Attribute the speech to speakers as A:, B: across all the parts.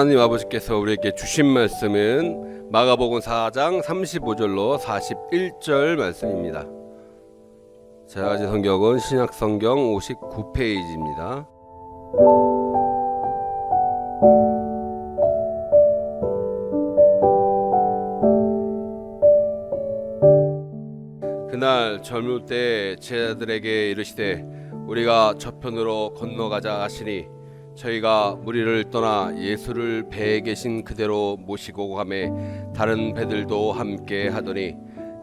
A: 하나님 아버지께서 우리에게 주신 말씀은 마가복음 4장 35절로 41절 말씀입니다. 제가 가진 성경은 신약성경 59페이지입니다. 그날 젊을 때 제자들에게 이르시되 우리가 저편으로 건너가자 하시니 저희가 무리를 떠나 예수를 배에 계신 그대로 모시고 가매 다른 배들도 함께 하더니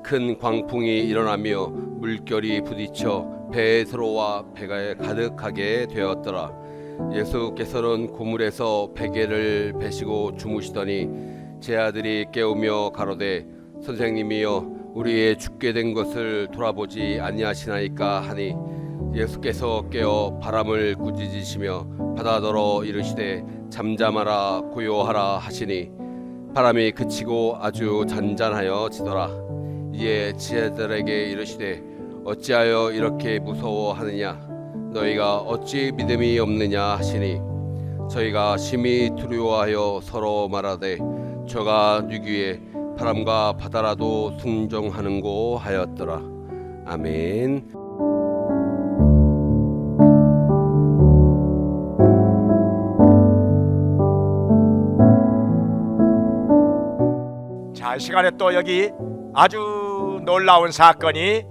A: 큰 광풍이 일어나며 물결이 부딪혀 배에 들어와 배가 가득하게 되었더라. 예수께서는 고물에서 베개를 베시고 주무시더니 제 아들이 깨우며 가로되 선생님이여 우리의 죽게 된 것을 돌아보지 아니하시나이까 하니 예수께서 깨어 바람을 꾸짖으시며 바다더러 이르시되 잠잠하라 고요하라 하시니 바람이 그치고 아주 잔잔하여 지더라. 이에 제자들에게 이르시되 어찌하여 이렇게 무서워하느냐 너희가 어찌 믿음이 없느냐 하시니 저희가 심히 두려워하여 서로 말하되 저가 누구에 바람과 바다라도 순종하는고 하였더라. 아멘.
B: 자, 이 시간에 또 여기 아주 놀라운 사건이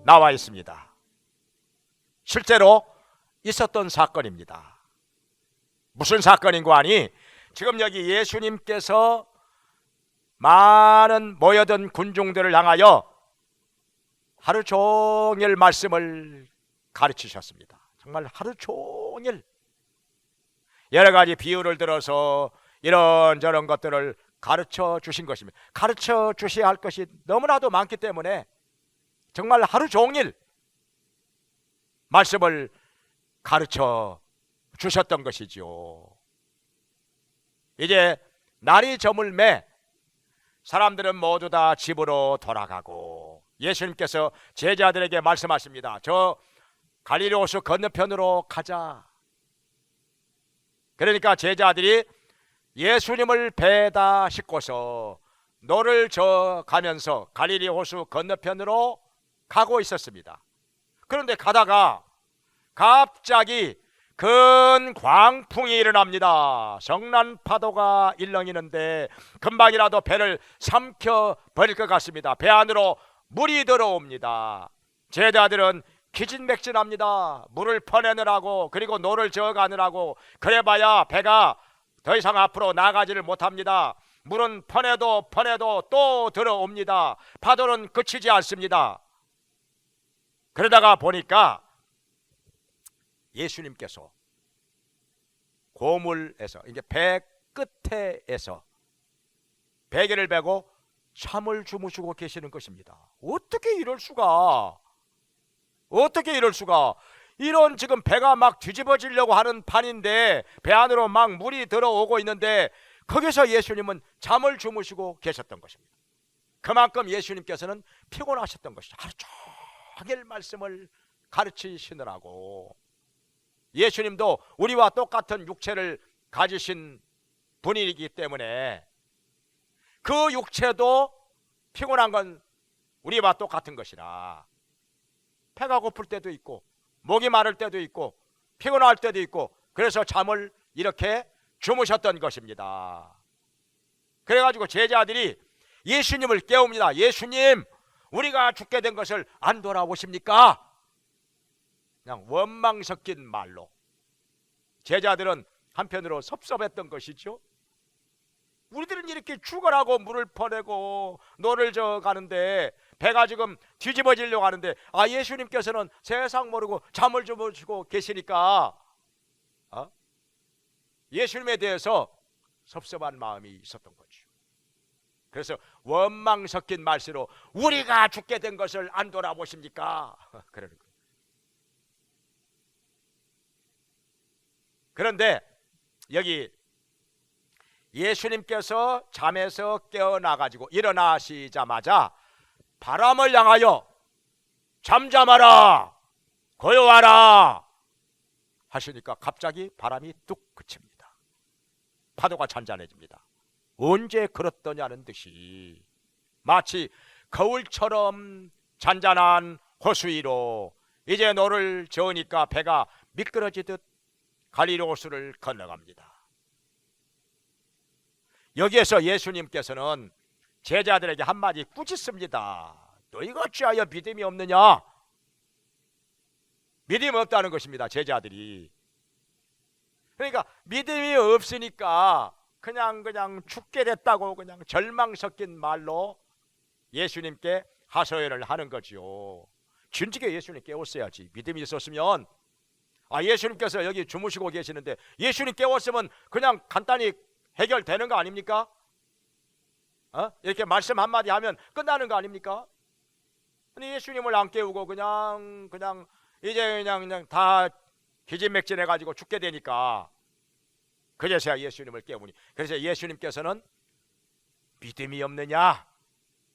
B: 나와 있습니다. 실제로 있었던 사건입니다. 무슨 사건인고 하니 지금 여기 예수님께서 많은 모여든 군중들을 향하여 하루 종일 말씀을 가르치셨습니다. 정말 하루 종일 여러 가지 비유를 들어서 이런저런 것들을 가르쳐 주신 것입니다. 가르쳐 주셔야 할 것이 너무나도 많기 때문에 정말 하루 종일 말씀을 가르쳐 주셨던 것이죠. 이제 날이 저물매 사람들은 모두 다 집으로 돌아가고 예수님께서 제자들에게 말씀하십니다. 저 갈릴리 호수 건너편으로 가자. 그러니까 제자들이 예수님을 배에다 싣고서 노를 저 가면서 갈릴리 호수 건너편으로 가고 있었습니다. 그런데 가다가 갑자기 큰 광풍이 일어납니다. 성난 파도가 일렁이는데 금방이라도 배를 삼켜 버릴 것 같습니다. 배 안으로 물이 들어옵니다. 제자들은 기진맥진합니다. 물을 퍼내느라고 그리고 노를 저어가느라고 그래봐야 배가 더 이상 앞으로 나가지를 못합니다. 물은 퍼내도 또 들어옵니다. 파도는 그치지 않습니다. 그러다가 보니까 예수님께서 고물에서 이제 배 끝에서 베개를 베고 잠을 주무시고 계시는 것입니다. 어떻게 이럴 수가? 이런 지금 배가 막 뒤집어지려고 하는 판인데 배 안으로 막 물이 들어오고 있는데 거기서 예수님은 잠을 주무시고 계셨던 것입니다. 그만큼 예수님께서는 피곤하셨던 것이죠. 하루 종일 말씀을 가르치시느라고. 예수님도 우리와 똑같은 육체를 가지신 분이기 때문에 그 육체도 피곤한 건 우리와 똑같은 것이라 배가 고플 때도 있고 목이 마를 때도 있고 피곤할 때도 있고 그래서 잠을 이렇게 주무셨던 것입니다. 그래가지고 제자들이 예수님을 깨웁니다. 예수님, 우리가 죽게 된 것을 안 돌아보십니까? 그냥 원망 섞인 말로. 제자들은 한편으로 섭섭했던 것이죠. 우리들은 이렇게 죽어라고 물을 퍼내고 노를 저어가는데 배가 지금 뒤집어지려고 하는데 예수님께서는 세상 모르고 잠을 주무시고 계시니까 예수님에 대해서 섭섭한 마음이 있었던 거죠. 그래서 원망 섞인 말씀으로 우리가 죽게 된 것을 안 돌아보십니까? 그러는 거예요. 그런데 여기 예수님께서 잠에서 깨어나가지고 일어나시자마자 바람을 향하여 잠잠하라 고요하라 하시니까 갑자기 바람이 뚝 그칩니다. 파도가 잔잔해집니다. 언제 그렇더냐는 듯이 마치 거울처럼 잔잔한 호수 위로 이제 노를 저으니까 배가 미끄러지듯 갈릴리 호수를 건너갑니다. 여기에서 예수님께서는 제자들에게 한마디 꾸짖습니다. 너희가 어찌하여 믿음이 없느냐? 믿음이 없다는 것입니다. 제자들이. 그러니까 믿음이 없으니까 그냥 죽게 됐다고 그냥 절망 섞인 말로 예수님께 하소연을 하는 거지요. 진즉에 예수님 깨웠어야지. 믿음이 있었으면, 예수님께서 여기 주무시고 계시는데 예수님 깨웠으면 그냥 간단히 해결되는 거 아닙니까? 이렇게 말씀 한마디 하면 끝나는 거 아닙니까? 아니, 예수님을 안 깨우고 그냥 이제 그냥 다 기진맥진해 가지고 죽게 되니까 그제서야 예수님을 깨우니, 그래서 예수님께서는 믿음이 없느냐?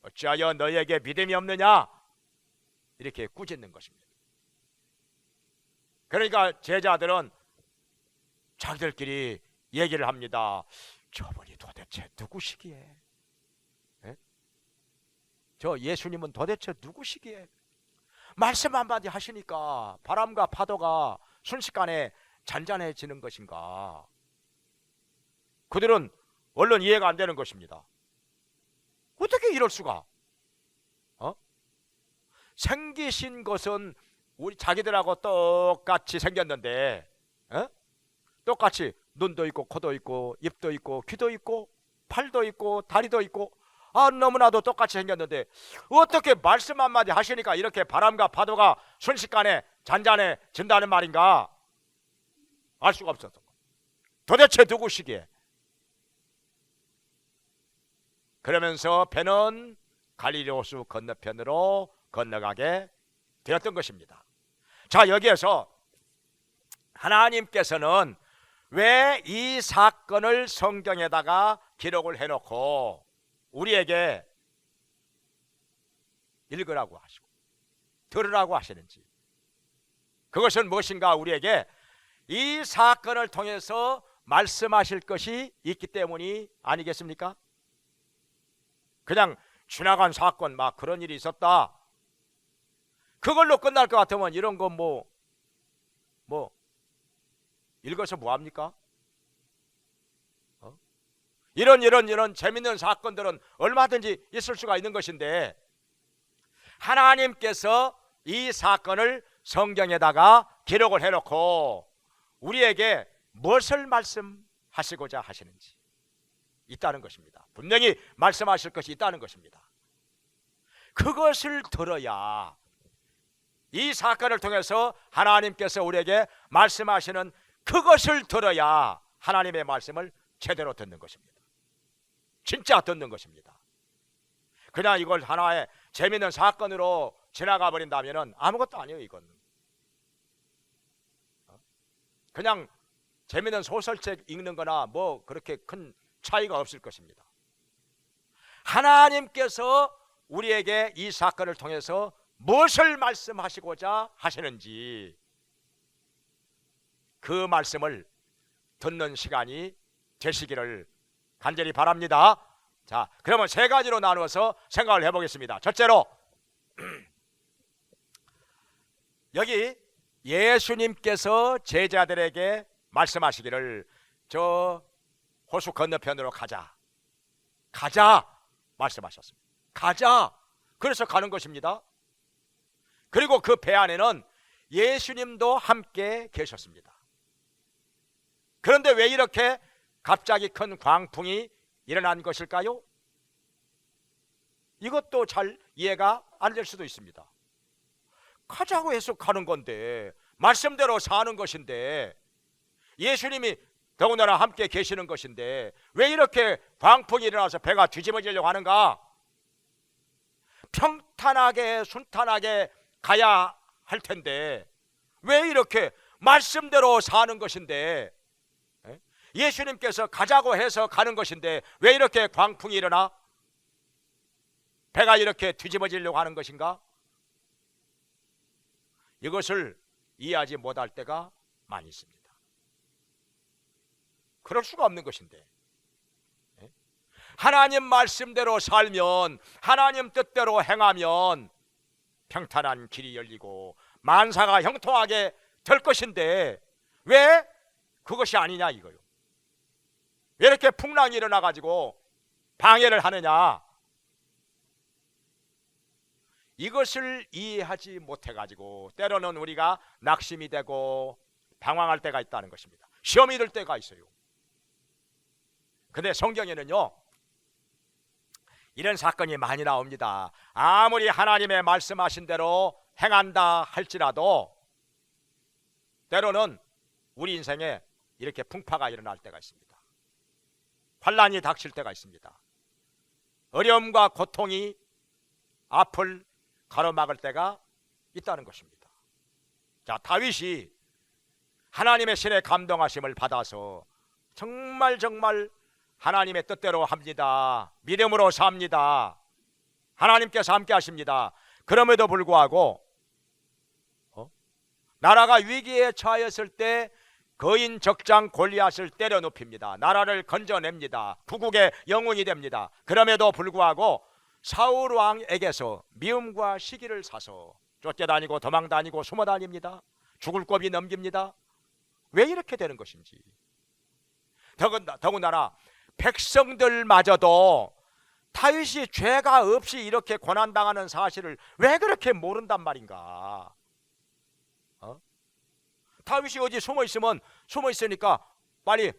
B: 어찌하여 너에게 믿음이 없느냐? 이렇게 꾸짖는 것입니다. 그러니까 제자들은 자기들끼리 얘기를 합니다. 저분이 도대체 누구시기에? 저 예수님은 도대체 누구시기에 말씀 한마디 하시니까 바람과 파도가 순식간에 잔잔해지는 것인가? 그들은 얼른 이해가 안 되는 것입니다. 어떻게 이럴 수가? 생기신 것은 우리 자기들하고 똑같이 생겼는데, 똑같이 눈도 있고 코도 있고 입도 있고 귀도 있고 팔도 있고 다리도 있고 너무나도 똑같이 생겼는데 어떻게 말씀 한마디 하시니까 이렇게 바람과 파도가 순식간에 잔잔해진다는 말인가? 알 수가 없었어. 도대체 누구시기에? 그러면서 배는 갈릴리 호수 건너편으로 건너가게 되었던 것입니다. 자, 여기에서 하나님께서는 왜 이 사건을 성경에다가 기록을 해놓고 우리에게 읽으라고 하시고 들으라고 하시는지, 그것은 무엇인가? 우리에게 이 사건을 통해서 말씀하실 것이 있기 때문이 아니겠습니까? 그냥 지나간 사건, 막 그런 일이 있었다, 그걸로 끝날 것 같으면 이런 거 뭐 읽어서 뭐합니까? 이런 재밌는 사건들은 얼마든지 있을 수가 있는 것인데, 하나님께서 이 사건을 성경에다가 기록을 해놓고 우리에게 무엇을 말씀하시고자 하시는지 있다는 것입니다. 분명히 말씀하실 것이 있다는 것입니다. 그것을 들어야, 이 사건을 통해서 하나님께서 우리에게 말씀하시는 그것을 들어야 하나님의 말씀을 제대로 듣는 것입니다. 진짜 듣는 것입니다. 그냥 이걸 하나의 재미있는 사건으로 지나가 버린다면 아무것도 아니에요. 이건 그냥 재미있는 소설책 읽는 거나 뭐 그렇게 큰 차이가 없을 것입니다. 하나님께서 우리에게 이 사건을 통해서 무엇을 말씀하시고자 하시는지, 그 말씀을 듣는 시간이 되시기를 간절히 바랍니다. 자, 그러면 세 가지로 나누어서 생각을 해보겠습니다. 첫째로, 여기 예수님께서 제자들에게 말씀하시기를 저 호수 건너편으로 가자 말씀하셨습니다. 가자. 그래서 가는 것입니다. 그리고 그 배 안에는 예수님도 함께 계셨습니다. 그런데 왜 이렇게 갑자기 큰 광풍이 일어난 것일까요? 이것도 잘 이해가 안 될 수도 있습니다. 가자고 해서 가는 건데, 말씀대로 사는 것인데, 예수님이 더군다나 함께 계시는 것인데 왜 이렇게 광풍이 일어나서 배가 뒤집어지려고 하는가? 평탄하게 순탄하게 가야 할 텐데 왜 이렇게 말씀대로 사는 것인데, 예수님께서 가자고 해서 가는 것인데 왜 이렇게 광풍이 일어나 배가 이렇게 뒤집어지려고 하는 것인가? 이것을 이해하지 못할 때가 많이 있습니다. 그럴 수가 없는 것인데, 하나님 말씀대로 살면, 하나님 뜻대로 행하면 평탄한 길이 열리고 만사가 형통하게 될 것인데 왜 그것이 아니냐 이거요. 왜 이렇게 풍랑이 일어나가지고 방해를 하느냐. 이것을 이해하지 못해가지고 때로는 우리가 낙심이 되고 방황할 때가 있다는 것입니다. 시험이 들 때가 있어요. 근데 성경에는요 이런 사건이 많이 나옵니다. 아무리 하나님의 말씀하신 대로 행한다 할지라도 때로는 우리 인생에 이렇게 풍파가 일어날 때가 있습니다. 환난이 닥칠 때가 있습니다. 어려움과 고통이 앞을 가로막을 때가 있다는 것입니다. 자, 다윗이 하나님의 신의 감동하심을 받아서 정말 하나님의 뜻대로 합니다. 믿음으로 삽니다. 하나님께서 함께 하십니다. 그럼에도 불구하고 나라가 위기에 처하였을 때 거인 적장 골리앗을 때려 눕힙니다. 나라를 건져냅니다. 구국의 영웅이 됩니다. 그럼에도 불구하고 사울 왕에게서 미움과 시기를 사서 쫓겨다니고 도망다니고 숨어다닙니다. 죽을 고비 넘깁니다. 왜 이렇게 되는 것인지. 더군다나 백성들마저도 다윗이 죄가 없이 이렇게 고난당하는 사실을 왜 그렇게 모른단 말인가. 다윗이 어디 숨어 있으니까 빨리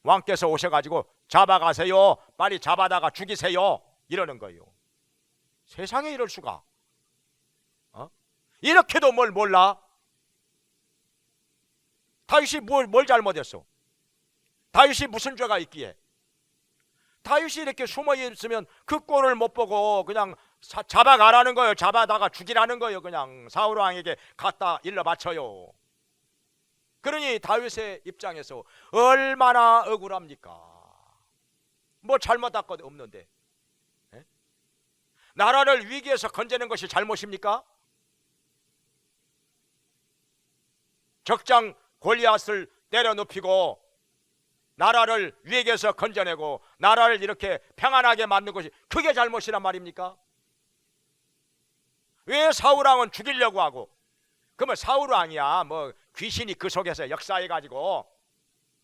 B: 왕께서 오셔가지고 잡아가세요. 빨리 잡아다가 죽이세요. 이러는 거예요. 세상에 이럴 수가. 이렇게도 뭘 몰라? 다윗이 뭘 잘못했어? 다윗이 무슨 죄가 있기에? 다윗이 이렇게 숨어 있으면 그 꼴을 못 보고 그냥 잡아가라는 거예요. 잡아다가 죽이라는 거예요. 그냥 사울 왕에게 갖다 일러 바쳐요. 그러니 다윗의 입장에서 얼마나 억울합니까? 뭐 잘못한 것 없는데. 에? 나라를 위기에서 건져낸 것이 잘못입니까? 적장 골리앗을 때려눕히고 나라를 위기에서 건져내고 나라를 이렇게 평안하게 만든 것이 그게 잘못이란 말입니까? 왜 사울왕은 죽이려고 하고, 그러면 사울왕이야 뭐 귀신이 그 속에서 역사해가지고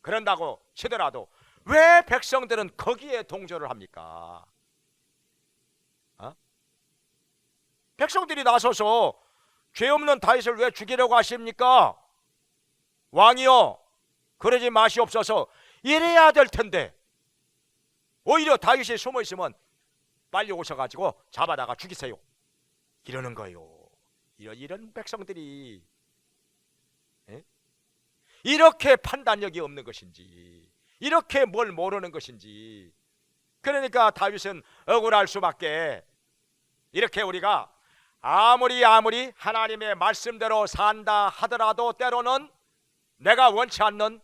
B: 그런다고 치더라도 왜 백성들은 거기에 동조를 합니까? 백성들이 나서서 죄 없는 다윗을 왜 죽이려고 하십니까? 왕이여 그러지 마시옵소서 이래야 될 텐데 오히려 다윗이 숨어 있으면 빨리 오셔가지고 잡아다가 죽이세요 이러는 거예요. 이런 백성들이 이렇게 판단력이 없는 것인지, 이렇게 뭘 모르는 것인지. 그러니까 다윗은 억울할 수밖에. 이렇게 우리가 아무리 하나님의 말씀대로 산다 하더라도 때로는 내가 원치 않는,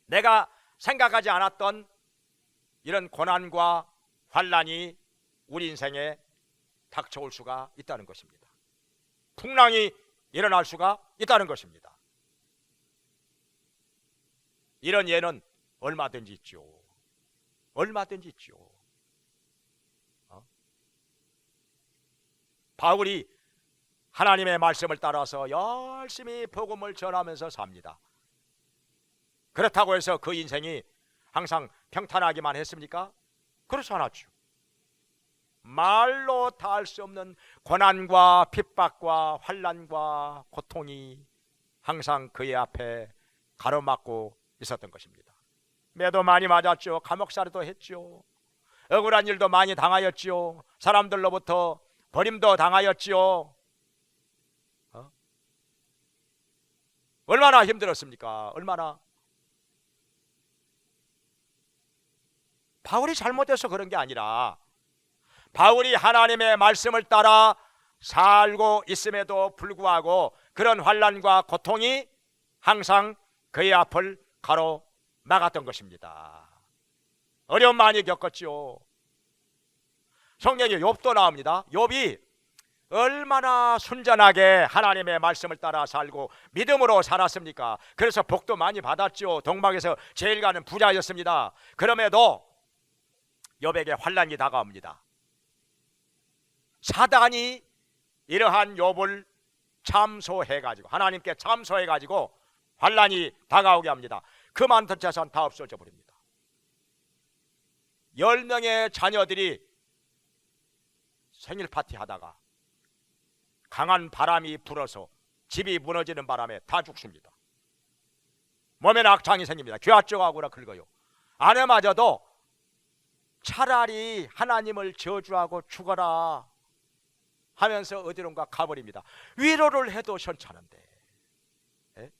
B: 내가 생각하지 않았던 이런 고난과 환난이 우리 인생에 닥쳐올 수가 있다는 것입니다. 풍랑이 일어날 수가 있다는 것입니다. 이런 예는 얼마든지 있죠. 얼마든지 있죠. 바울이 하나님의 말씀을 따라서 열심히 복음을 전하면서 삽니다. 그렇다고 해서 그 인생이 항상 평탄하기만 했습니까? 그렇지 않았죠. 말로 다 할 수 없는 고난과 핍박과 환난과 고통이 항상 그의 앞에 가로막고 있었던 것입니다. 매도 많이 맞았죠. 감옥살이도 했죠. 억울한 일도 많이 당하였죠. 사람들로부터 버림도 당하였죠. 얼마나 힘들었습니까? 얼마나. 바울이 잘못해서 그런 게 아니라 바울이 하나님의 말씀을 따라 살고 있음에도 불구하고 그런 환난과 고통이 항상 그의 앞을 가로막았던 것입니다. 어려움 많이 겪었죠. 성경에 욥도 나옵니다. 욥이 얼마나 순전하게 하나님의 말씀을 따라 살고 믿음으로 살았습니까? 그래서 복도 많이 받았죠. 동방에서 제일 가는 부자였습니다. 그럼에도 욥에게 환난이 다가옵니다. 사단이 이러한 욥을 참소해가지고 하나님께 참소해가지고 환난이 다가오게 합니다. 그 많던 재산 다 없어져 버립니다. 10명의 자녀들이 생일 파티 하다가 강한 바람이 불어서 집이 무너지는 바람에 다 죽습니다. 몸에 낙장이 생깁니다. 귀화증하고나 긁어요. 아내마저도 차라리 하나님을 저주하고 죽어라 하면서 어디론가 가버립니다. 위로를 해도 현찮은데, 예?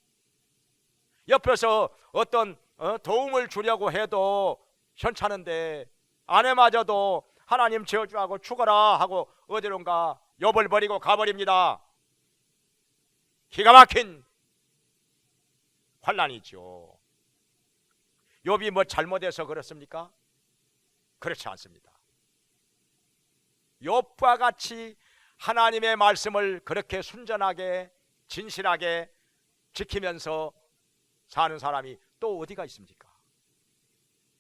B: 옆에서 어떤 도움을 주려고 해도 현찮은데 아내마저도 하나님 저주하고 죽어라 하고 어디론가 욥을 버리고 가버립니다. 기가 막힌 환난이죠. 욥이 뭐 잘못해서 그렇습니까? 그렇지 않습니다. 욥과 같이 하나님의 말씀을 그렇게 순전하게 진실하게 지키면서 사는 사람이 또 어디가 있습니까?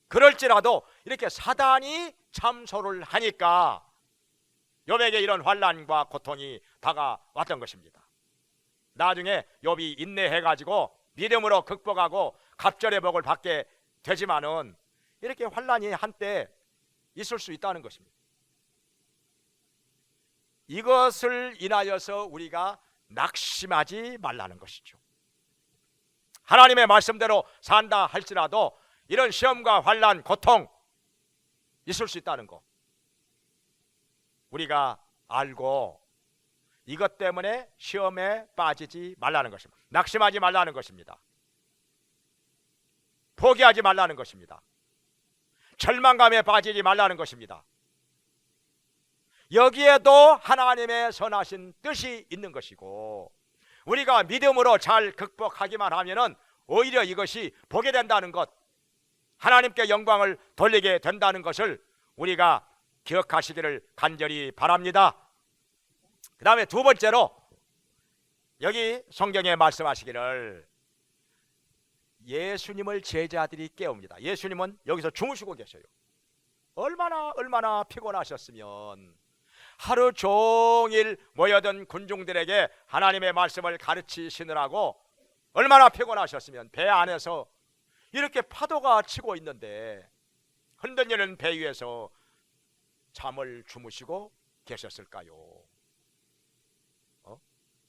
B: 그럴지라도 이렇게 사단이 참소를 하니까 욥에게 이런 환난과 고통이 다가왔던 것입니다. 나중에 욥이 인내해가지고 믿음으로 극복하고 갑절의 복을 받게 되지만은 이렇게 환난이 한때 있을 수 있다는 것입니다. 이것을 인하여서 우리가 낙심하지 말라는 것이죠. 하나님의 말씀대로 산다 할지라도 이런 시험과 환난, 고통 있을 수 있다는 것 우리가 알고 이것 때문에 시험에 빠지지 말라는 것입니다. 낙심하지 말라는 것입니다. 포기하지 말라는 것입니다. 절망감에 빠지지 말라는 것입니다. 여기에도 하나님의 선하신 뜻이 있는 것이고 우리가 믿음으로 잘 극복하기만 하면은 오히려 이것이 보게 된다는 것, 하나님께 영광을 돌리게 된다는 것을 우리가 기억하시기를 간절히 바랍니다. 그 다음에 두 번째로 여기 성경에 말씀하시기를 예수님을 제자들이 깨웁니다. 예수님은 여기서 주무시고 계셔요. 얼마나 피곤하셨으면 하루 종일 모여든 군중들에게 하나님의 말씀을 가르치시느라고 얼마나 피곤하셨으면 배 안에서 이렇게 파도가 치고 있는데 흔들리는 배 위에서 잠을 주무시고 계셨을까요?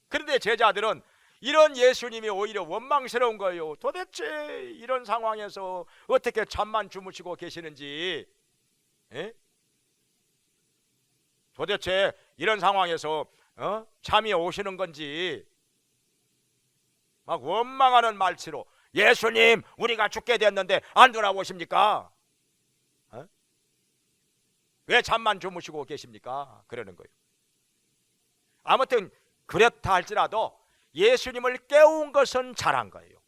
B: 그런데 제자들은 이런 예수님이 오히려 원망스러운 거예요. 도대체 이런 상황에서 어떻게 잠만 주무시고 계시는지, 도대체 이런 상황에서 잠이 오시는 건지 막 원망하는 말치로 예수님 우리가 죽게 됐는데 안 돌아오십니까? 왜 잠만 주무시고 계십니까? 그러는 거예요. 아무튼 그렇다 할지라도 예수님을 깨운 것은 잘한 거예요.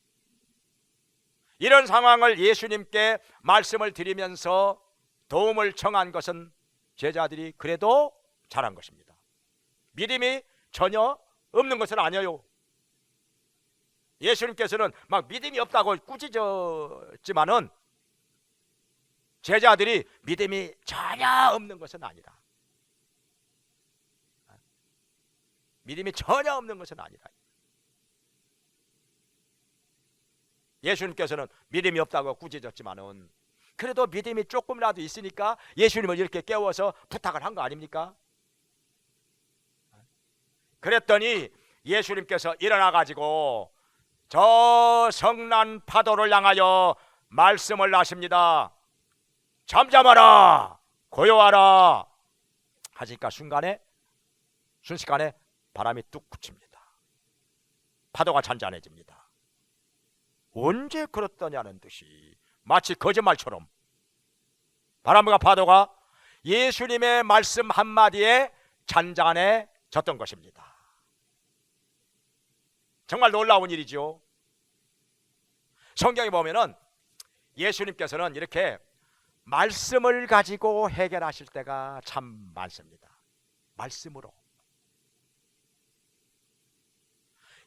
B: 이런 상황을 예수님께 말씀을 드리면서 도움을 청한 것은 제자들이 그래도 잘한 것입니다. 믿음이 전혀 없는 것은 아니에요. 예수님께서는 막 믿음이 없다고 꾸짖었지만은 제자들이 믿음이 전혀 없는 것은 아니다. 믿음이 전혀 없는 것은 아니다. 예수님께서는 믿음이 없다고 꾸짖었지만은 그래도 믿음이 조금이라도 있으니까 예수님을 이렇게 깨워서 부탁을 한 거 아닙니까? 그랬더니 예수님께서 일어나 가지고 저 성난 파도를 향하여 말씀을 하십니다. 잠잠하라, 고요하라 하시니까 순식간에 바람이 뚝 그칩니다. 파도가 잔잔해집니다. 언제 그렇더냐는 듯이 마치 거짓말처럼 바람과 파도가 예수님의 말씀 한마디에 잔잔해졌던 것입니다. 정말 놀라운 일이죠. 성경에 보면은 예수님께서는 이렇게 말씀을 가지고 해결하실 때가 참 많습니다. 말씀으로.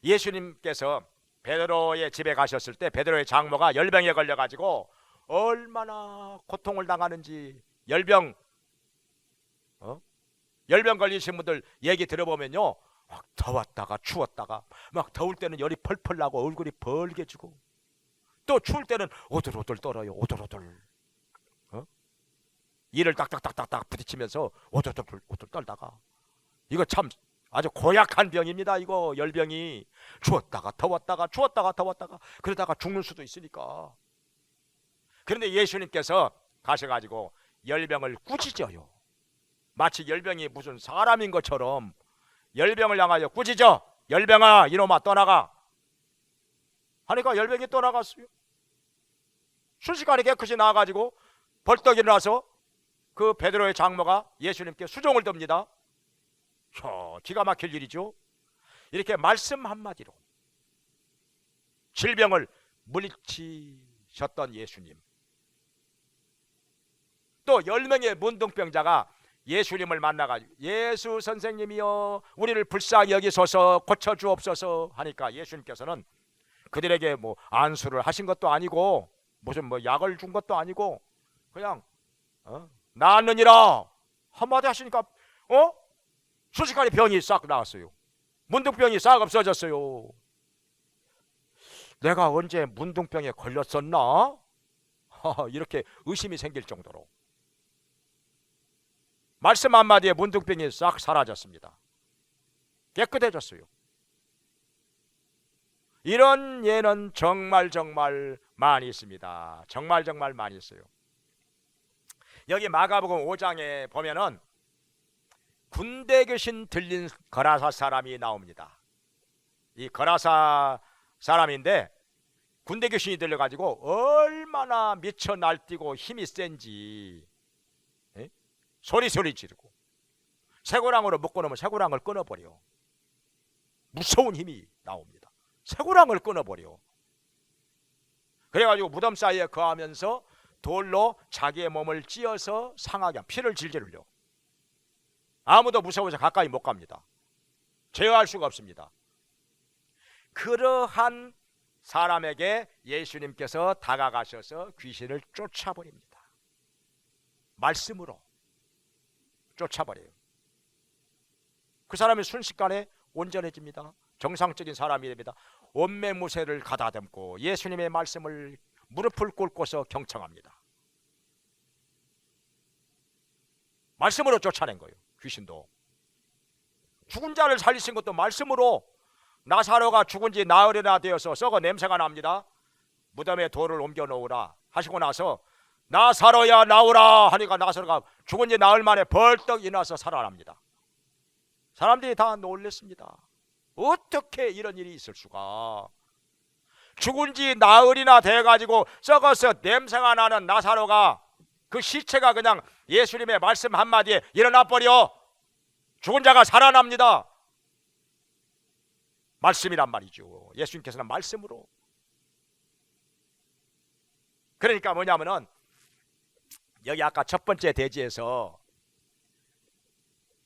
B: 예수님께서 베드로의 집에 가셨을 때 베드로의 장모가 열병에 걸려가지고 얼마나 고통을 당하는지 열병 열병 걸리신 분들 얘기 들어보면요, 막 더웠다가 추웠다가, 막 더울 때는 열이 펄펄 나고 얼굴이 벌개지고, 또 추울 때는 오들오들 떨어요. 오들오들. 이를 딱딱딱딱딱 부딪히면서 오들오들 떨다가, 이거 참 아주 고약한 병입니다. 이거 열병이 추웠다가 더웠다가 추웠다가 더웠다가 그러다가 죽는 수도 있으니까. 그런데 예수님께서 가셔가지고 열병을 꾸짖어요. 마치 열병이 무슨 사람인 것처럼 열병을 향하여 꾸짖어. 열병아, 이놈아 떠나가 하니까 열병이 떠나갔어요. 순식간에 깨끗이 나와가지고 벌떡 일어나서 그 베드로의 장모가 예수님께 수종을 듭니다. 기가 막힐 일이죠. 이렇게 말씀 한마디로 질병을 물리치셨던 예수님. 또 10명의 문둥병자가 예수님을 만나가지고 예수 선생님이여 우리를 불쌍히 여기소서 고쳐주옵소서 하니까 예수님께서는 그들에게 뭐 안수를 하신 것도 아니고 무슨 뭐 약을 준 것도 아니고 그냥 나았느니라 한마디 하시니까 순식간에 병이 싹 나왔어요. 문둥병이 싹 없어졌어요. 내가 언제 문둥병에 걸렸었나? 이렇게 의심이 생길 정도로 말씀 한마디에 문둥병이 싹 사라졌습니다. 깨끗해졌어요. 이런 예는 정말 많이 있습니다. 정말 많이 있어요. 여기 마가복음 5장에 보면은 군대 귀신 들린 거라사 사람이 나옵니다. 이 거라사 사람인데 군대 귀신이 들려가지고 얼마나 미쳐 날뛰고 힘이 센지 소리 지르고 쇠고랑으로 묶어놓으면 쇠고랑을 끊어버려. 무서운 힘이 나옵니다. 쇠고랑을 끊어버려. 그래가지고 무덤 사이에 거하면서 돌로 자기의 몸을 찧어서 상하게 피를 질질 흘려. 아무도 무서워서 가까이 못 갑니다. 제어할 수가 없습니다. 그러한 사람에게 예수님께서 다가가셔서 귀신을 쫓아버립니다. 말씀으로 쫓아버려요. 그 사람이 순식간에 온전해집니다. 정상적인 사람이 됩니다. 온매무새를 가다듬고 예수님의 말씀을 무릎을 꿇고서 경청합니다. 말씀으로 쫓아낸 거예요. 귀신도. 죽은 자를 살리신 것도 말씀으로. 나사로가 죽은 지 나흘이나 되어서 썩어 냄새가 납니다. 무덤에 돌을 옮겨 놓으라 하시고 나서 나사로야 나오라 하니까 나사로가 죽은 지 나흘 만에 벌떡 일어나서 살아납니다. 사람들이 다 놀랐습니다. 어떻게 이런 일이 있을 수가. 죽은 지 나흘이나 돼가지고 썩어서 냄새가 나는 나사로가 그 시체가 그냥 예수님의 말씀 한마디에 일어나 버려. 죽은 자가 살아납니다. 말씀이란 말이죠. 예수님께서는 말씀으로. 그러니까 뭐냐면은 여기 아까 첫 번째 대지에서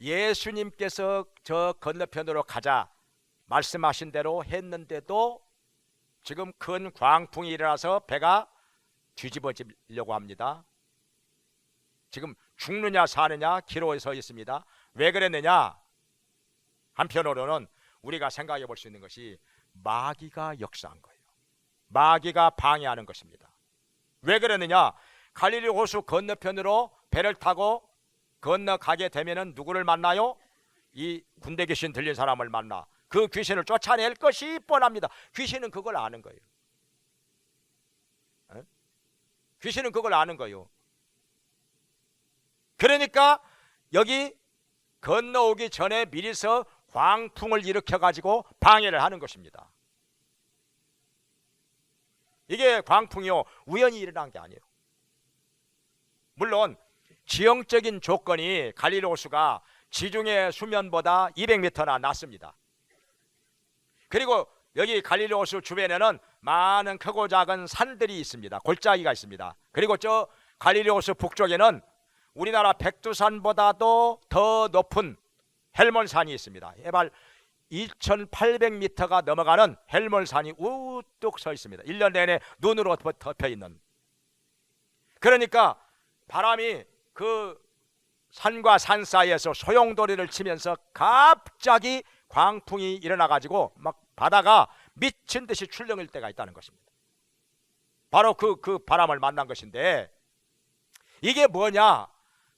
B: 예수님께서 저 건너편으로 가자 말씀하신 대로 했는데도 지금 큰 광풍이 일어나서 배가 뒤집어지려고 합니다. 지금 죽느냐 사느냐 기로에 서 있습니다. 왜 그랬느냐? 한편으로는 우리가 생각해 볼 수 있는 것이 마귀가 역사한 거예요. 마귀가 방해하는 것입니다. 왜 그랬느냐? 갈릴리 호수 건너편으로 배를 타고 건너가게 되면은 누구를 만나요? 이 군대 귀신 들린 사람을 만나 그 귀신을 쫓아낼 것이 뻔합니다. 귀신은 그걸 아는 거예요. 귀신은 그걸 아는 거예요. 그러니까 여기 건너오기 전에 미리서 광풍을 일으켜 가지고 방해를 하는 것입니다. 이게 광풍이요 우연히 일어난 게 아니에요. 물론 지형적인 조건이 갈릴리 호수가 지중해 수면보다 200m나 낮습니다. 그리고 여기 갈릴리 호수 주변에는 많은 크고 작은 산들이 있습니다. 골짜기가 있습니다. 그리고 저 갈릴리 호수 북쪽에는 우리나라 백두산보다도 더 높은 헬몬산이 있습니다. 해발 2800m가 넘어가는 헬몬산이 우뚝 서 있습니다. 1년 내내 눈으로 덮여 있는. 그러니까 바람이 그 산과 산 사이에서 소용돌이를 치면서 갑자기 광풍이 일어나 가지고 막 바다가 미친 듯이 출렁일 때가 있다는 것입니다. 바로 그 바람을 만난 것인데, 이게 뭐냐?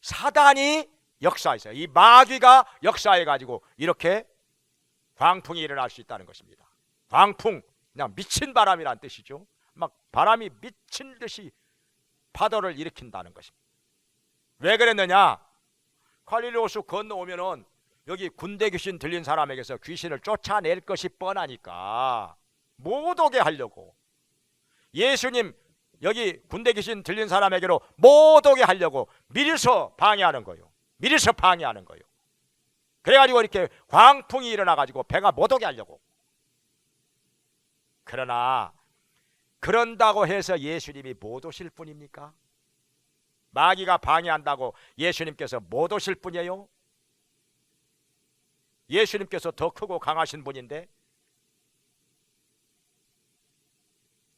B: 사단이 역사했어요. 이 마귀가 역사해 가지고 이렇게 광풍이 일어날 수 있다는 것입니다. 광풍, 그냥 미친 바람이란 뜻이죠. 막 바람이 미친 듯이 파도를 일으킨다는 것입니다. 왜 그랬느냐? 갈릴리 호수 건너오면은 여기 군대 귀신 들린 사람에게서 귀신을 쫓아낼 것이 뻔하니까 못 오게 하려고, 예수님 여기 군대 귀신 들린 사람에게로 못 오게 하려고 미리서 방해하는 거예요. 미리서 방해하는 거예요. 그래가지고 이렇게 광풍이 일어나가지고 배가 못 오게 하려고. 그러나 그런다고 해서 예수님이 못 오실 뿐입니까? 마귀가 방해한다고 예수님께서 못 오실 뿐이에요? 예수님께서 더 크고 강하신 분인데.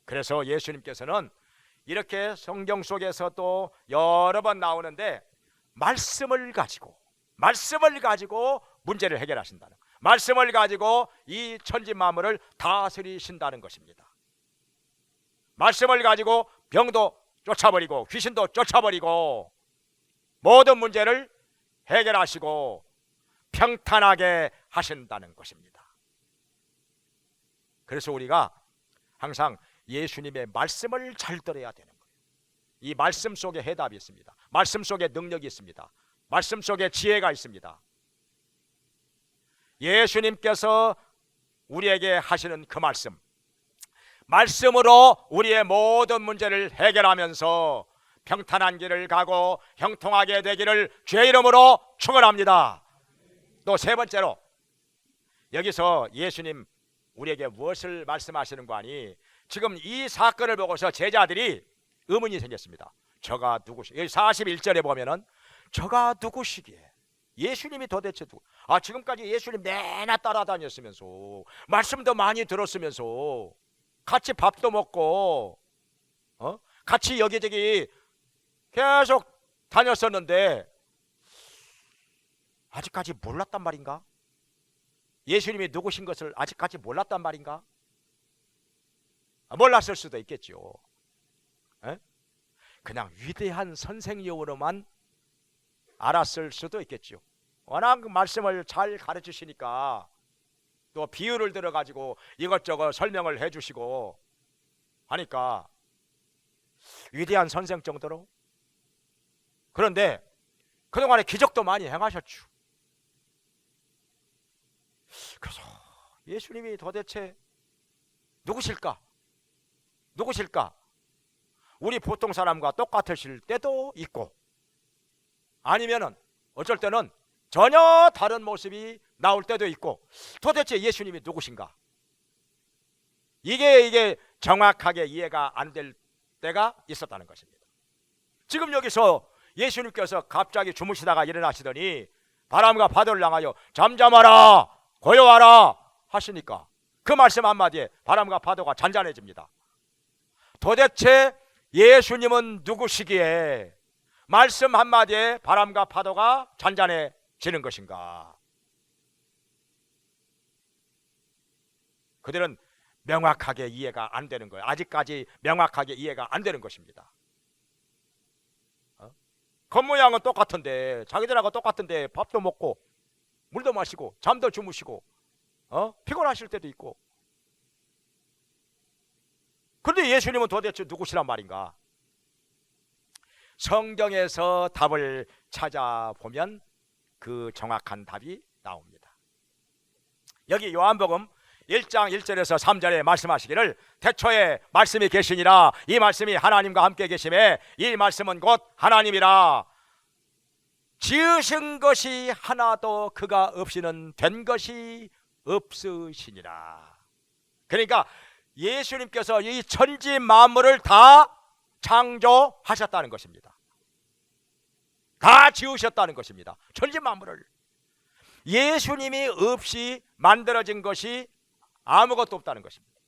B: 그래서 예수님께서는 이렇게 성경 속에서도 여러 번 나오는데 말씀을 가지고 문제를 해결하신다는, 말씀을 가지고 이 천지 만물을 다스리신다는 것입니다. 말씀을 가지고 병도 쫓아버리고 귀신도 쫓아버리고 모든 문제를 해결하시고 평탄하게 하신다는 것입니다. 그래서 우리가 항상 예수님의 말씀을 잘 들어야 되는 거예요. 이 말씀 속에 해답이 있습니다. 말씀 속에 능력이 있습니다. 말씀 속에 지혜가 있습니다. 예수님께서 우리에게 하시는 그 말씀으로 우리의 모든 문제를 해결하면서 평탄한 길을 가고 형통하게 되기를 주의 이름으로 축원합니다. 또 세 번째로, 여기서 예수님 우리에게 무엇을 말씀하시는 거 아니? 지금 이 사건을 보고서 제자들이 의문이 생겼습니다. 저가 누구시? 여기 41절에 보면은 저가 누구시기에? 예수님이 도대체 누구? 지금까지 예수님 내내 따라다녔으면서 말씀도 많이 들었으면서 같이 밥도 먹고 같이 여기저기 계속 다녔었는데 아직까지 몰랐단 말인가? 예수님이 누구신 것을 아직까지 몰랐단 말인가? 몰랐을 수도 있겠죠. 그냥 위대한 선생님으로만 알았을 수도 있겠죠. 워낙 말씀을 잘 가르치시니까 또 비유를 들어가지고 이것저것 설명을 해주시고 하니까 위대한 선생 정도로. 그런데 그동안에 기적도 많이 행하셨죠. 그래서 예수님이 도대체 누구실까? 우리 보통 사람과 똑같으실 때도 있고, 아니면은 어쩔 때는 전혀 다른 모습이 나올 때도 있고, 도대체 예수님이 누구신가? 이게 정확하게 이해가 안 될 때가 있었다는 것입니다. 지금 여기서 예수님께서 갑자기 주무시다가 일어나시더니 바람과 파도를 향하여 잠잠하라, 고요하라 하시니까 그 말씀 한마디에 바람과 파도가 잔잔해집니다. 도대체 예수님은 누구시기에 말씀 한마디에 바람과 파도가 잔잔해지는 것인가? 그들은 명확하게 이해가 안 되는 거예요. 아직까지 명확하게 이해가 안 되는 것입니다. 겉모양은 똑같은데, 자기들하고 똑같은데 밥도 먹고 물도 마시고 잠도 주무시고 피곤하실 때도 있고, 그런데 예수님은 도대체 누구시란 말인가? 성경에서 답을 찾아보면 그 정확한 답이 나옵니다. 여기 요한복음 1장 1절에서 3절에 말씀하시기를 태초에 말씀이 계시니라, 이 말씀이 하나님과 함께 계심에 이 말씀은 곧 하나님이라, 지으신 것이 하나도 그가 없이는 된 것이 없으시니라. 그러니까 예수님께서 이 천지 만물을 다 창조하셨다는 것입니다. 다 지으셨다는 것입니다. 천지 만물을. 예수님이 없이 만들어진 것이 아무것도 없다는 것입니다.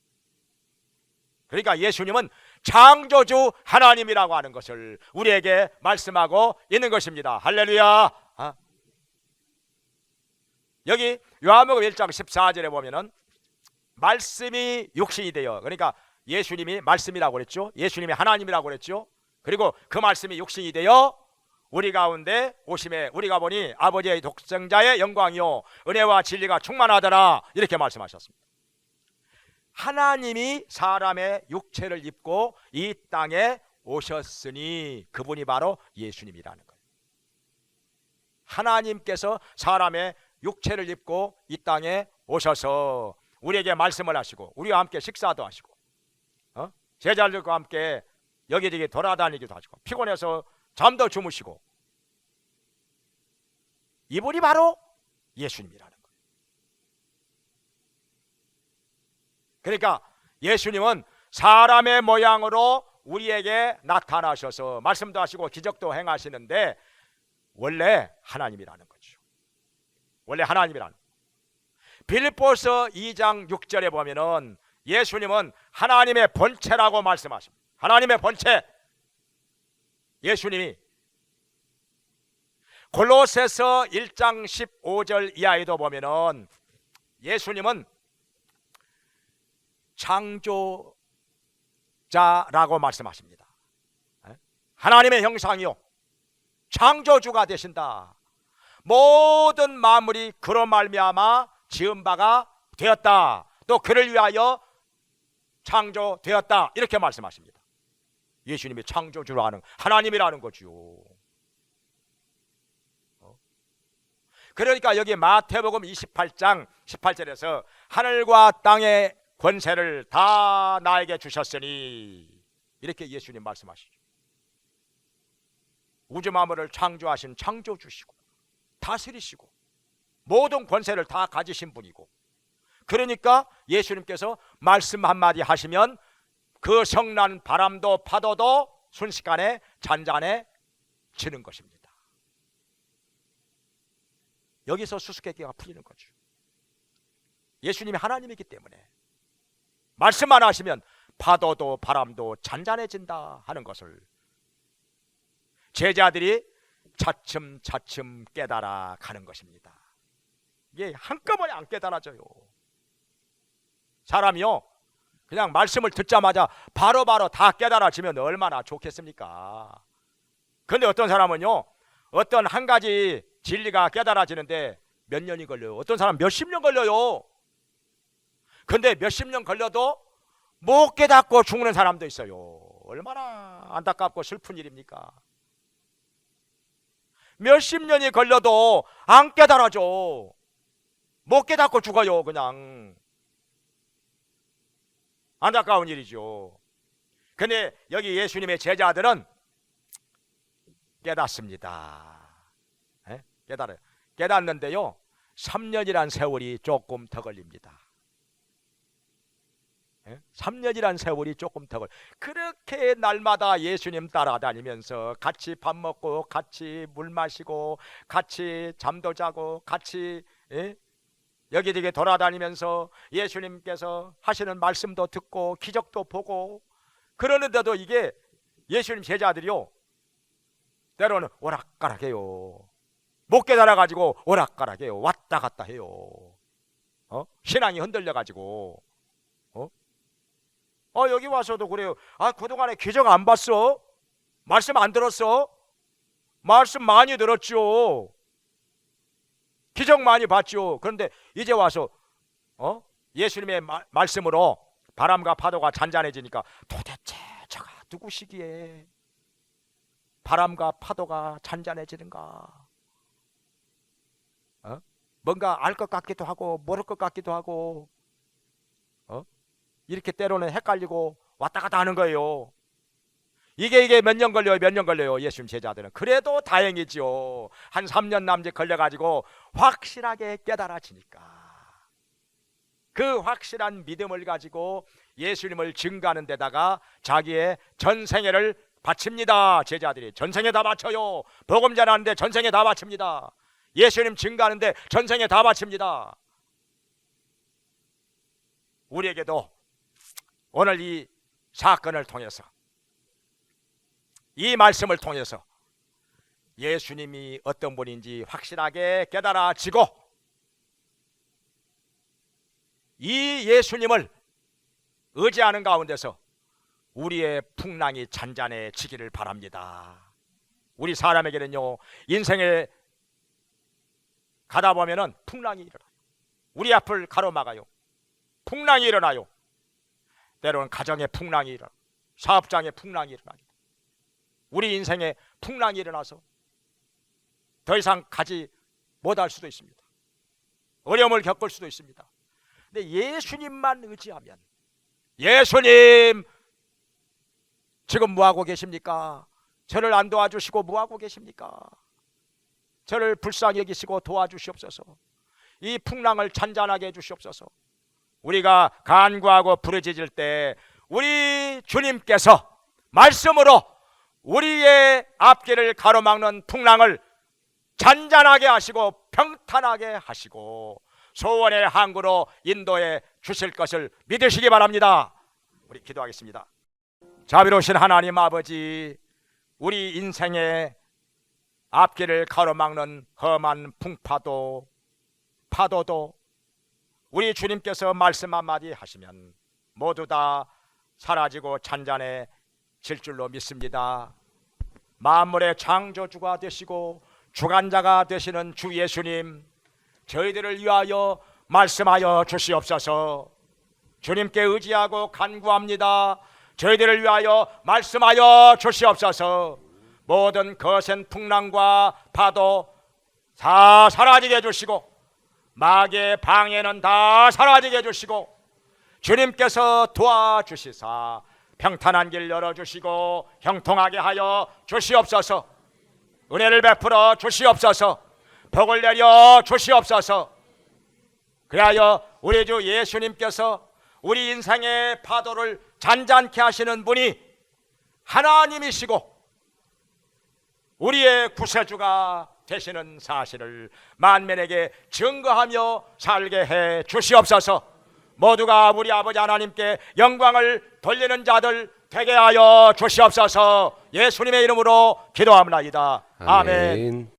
B: 그러니까 예수님은 창조주 하나님이라고 하는 것을 우리에게 말씀하고 있는 것입니다. 할렐루야. 여기 요한복음 1장 14절에 보면은 말씀이 육신이 되어, 그러니까 예수님이 말씀이라고 그랬죠. 예수님이 하나님이라고 그랬죠. 그리고 그 말씀이 육신이 되어 우리 가운데 오심에 우리가 보니 아버지의 독생자의 영광이요 은혜와 진리가 충만하더라, 이렇게 말씀하셨습니다. 하나님이 사람의 육체를 입고 이 땅에 오셨으니 그분이 바로 예수님이라는 거예요. 하나님께서 사람의 육체를 입고 이 땅에 오셔서 우리에게 말씀을 하시고 우리와 함께 식사도 하시고 제자들과 함께 여기저기 돌아다니기도 하시고 피곤해서 잠도 주무시고, 이분이 바로 예수님이라는 거예요. 그러니까 예수님은 사람의 모양으로 우리에게 나타나셔서 말씀도 하시고 기적도 행하시는데 원래 하나님이라는 거죠. 원래 하나님이라는 거예요. 빌립보서 2장 6절에 보면은 예수님은 하나님의 본체라고 말씀하십니다. 하나님의 본체, 예수님이. 골로새서 1장 15절 이하에도 보면은 예수님은 창조자라고 말씀하십니다. 하나님의 형상이요 창조주가 되신다. 모든 만물이 그로 말미암아 지은 바가 되었다. 또 그를 위하여 창조되었다, 이렇게 말씀하십니다. 예수님이 창조주라는 하나님이라는 거죠. 그러니까 여기 마태복음 28장 18절에서 하늘과 땅의 권세를 다 나에게 주셨으니, 이렇게 예수님 말씀하시죠. 우주 만물을 창조하신 창조주시고 다스리시고 모든 권세를 다 가지신 분이고, 그러니까 예수님께서 말씀 한마디 하시면 그 성난 바람도 파도도 순식간에 잔잔해지는 것입니다. 여기서 수수께끼가 풀리는 거죠. 예수님이 하나님이기 때문에 말씀만 하시면 파도도 바람도 잔잔해진다 하는 것을 제자들이 차츰차츰 깨달아 가는 것입니다. 이게 한꺼번에 안 깨달아져요. 사람이요 그냥 말씀을 듣자마자 바로바로 다 깨달아지면 얼마나 좋겠습니까? 그런데 어떤 사람은요 어떤 한 가지 진리가 깨달아지는데 몇 년이 걸려요. 어떤 사람 몇십 년 걸려요. 근데 몇십 년 걸려도 못 깨닫고 죽는 사람도 있어요. 얼마나 안타깝고 슬픈 일입니까? 몇십 년이 걸려도 안 깨달아져. 못 깨닫고 죽어요. 그냥 안타까운 일이죠. 근데 여기 예수님의 제자들은 깨닫습니다. 깨달아요. 깨닫는데요 3년이란 세월이 조금 더 걸립니다. 3년이란 세월이 조금 더 걸려. 그렇게 날마다 예수님 따라다니면서 같이 밥 먹고 같이 물 마시고 같이 잠도 자고 같이 여기저기 돌아다니면서 예수님께서 하시는 말씀도 듣고 기적도 보고 그러는데도 이게 예수님 제자들이요 때로는 오락가락해요. 못 깨달아가지고 오락가락해요. 왔다 갔다 해요. 신앙이 흔들려가지고 여기 와서도 그래요. 그동안에 기적 안 봤어? 말씀 안 들었어? 말씀 많이 들었죠. 기적 많이 봤죠. 그런데 이제 와서 예수님의 말씀으로 바람과 파도가 잔잔해지니까 도대체 저가 누구시기에 바람과 파도가 잔잔해지는가? 뭔가 알 것 같기도 하고 모를 것 같기도 하고 이렇게 때로는 헷갈리고 왔다 갔다 하는 거예요. 이게 몇 년 걸려요? 몇 년 걸려요? 예수님 제자들은. 그래도 다행이죠. 한 3년 남짓 걸려가지고 확실하게 깨달아지니까 그 확실한 믿음을 가지고 예수님을 증거하는 데다가 자기의 전생애를 바칩니다. 제자들이 전생에 다 바쳐요. 복음 전하는데 전생에 다 바칩니다. 예수님 증거하는데 전생에 다 바칩니다. 우리에게도 오늘 이 사건을 통해서, 이 말씀을 통해서 예수님이 어떤 분인지 확실하게 깨달아지고 이 예수님을 의지하는 가운데서 우리의 풍랑이 잔잔해지기를 바랍니다. 우리 사람에게는요, 인생에 가다 보면은 풍랑이 일어나요. 우리 앞을 가로막아요. 풍랑이 일어나요. 때로는 가정에 풍랑이 일어나요. 사업장에 풍랑이 일어나요. 우리 인생에 풍랑이 일어나서 더 이상 가지 못할 수도 있습니다. 어려움을 겪을 수도 있습니다. 근데 예수님만 의지하면, 예수님 지금 뭐하고 계십니까? 저를 안 도와주시고 뭐하고 계십니까? 저를 불쌍히 여기시고 도와주시옵소서. 이 풍랑을 잔잔하게 해주시옵소서. 우리가 간구하고 부르짖을 때 우리 주님께서 말씀으로 우리의 앞길을 가로막는 풍랑을 잔잔하게 하시고 평탄하게 하시고 소원의 항구로 인도해 주실 것을 믿으시기 바랍니다. 우리 기도하겠습니다. 자비로우신 하나님 아버지, 우리 인생의 앞길을 가로막는 험한 파도도 우리 주님께서 말씀 한마디 하시면 모두 다 사라지고 잔잔해질 줄로 믿습니다. 만물의 창조주가 되시고 주관자가 되시는 주 예수님, 저희들을 위하여 말씀하여 주시옵소서. 주님께 의지하고 간구합니다. 저희들을 위하여 말씀하여 주시옵소서. 모든 거센 풍랑과 파도 다 사라지게 해주시고 마귀의 방해는 다 사라지게 해주시고 주님께서 도와주시사 평탄한 길 열어주시고 형통하게 하여 주시옵소서. 은혜를 베풀어 주시옵소서. 복을 내려 주시옵소서. 그리하여 우리 주 예수님께서 우리 인생의 파도를 잔잔케 하시는 분이 하나님이시고 우리의 구세주가 되시는 사실을 만민에게 증거하며 살게 해 주시옵소서. 모두가 우리 아버지 하나님께 영광을 돌리는 자들 되게 하여 주시옵소서. 예수님의 이름으로 기도합니다. 아멘.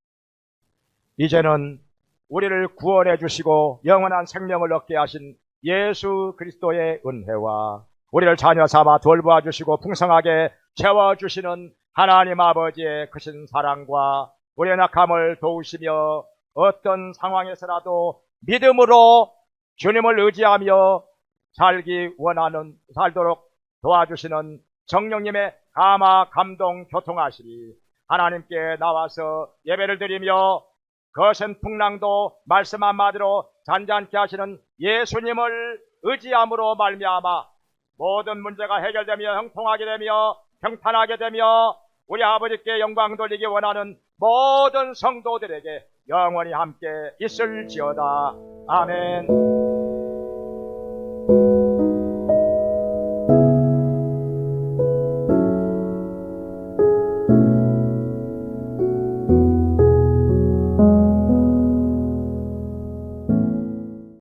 B: 이제는 우리를 구원해 주시고 영원한 생명을 얻게 하신 예수 그리스도의 은혜와 우리를 자녀 삼아 돌보아 주시고 풍성하게 채워주시는 하나님 아버지의 크신 사랑과 우리의 낙함을 도우시며 어떤 상황에서라도 믿음으로 주님을 의지하며 살도록 도와주시는 성령님의 감화 감동 교통하시리 하나님께 나와서 예배를 드리며 거센 풍랑도 말씀 한마디로 잔잔케 하시는 예수님을 의지함으로 말미암아 모든 문제가 해결되며 형통하게 되며 평탄하게 되며 우리 아버지께 영광 돌리기 원하는 모든 성도들에게 영원히 함께 있을지어다. 아멘.